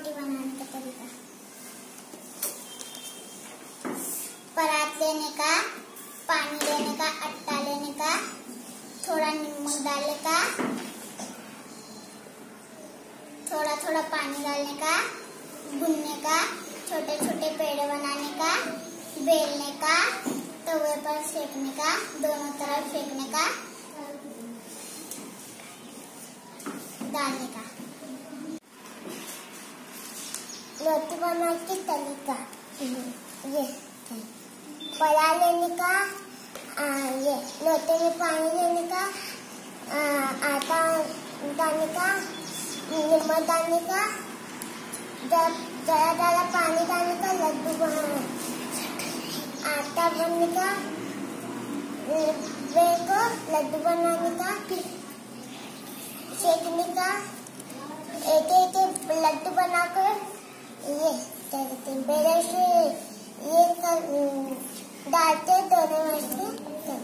रोटी बनाने का तरीका। परात लेने का, पानी लेने का, आटा लेने का, थोड़ा नमक डालने का, थोड़ा थोड़ा पानी डालने का, भूनने का, छोटे छोटे पेड़े बनाने का, बेलने का, तवे पर सेकने का, दोनों तरफ सेकने का, डालने का। रोटी बनाने की तरीका ये पड़ा लेने का, ये लोटे में पानी लेने का, आटा डालने का, नमक डालने का, जब जरा जरा पानी डालने का, लड्डू बनाना, आटा भरने का, बेल को लड्डू बनाने का, सेकने का, एक एक लड्डू बनाकर ये बेले से ये डालते दोनों में से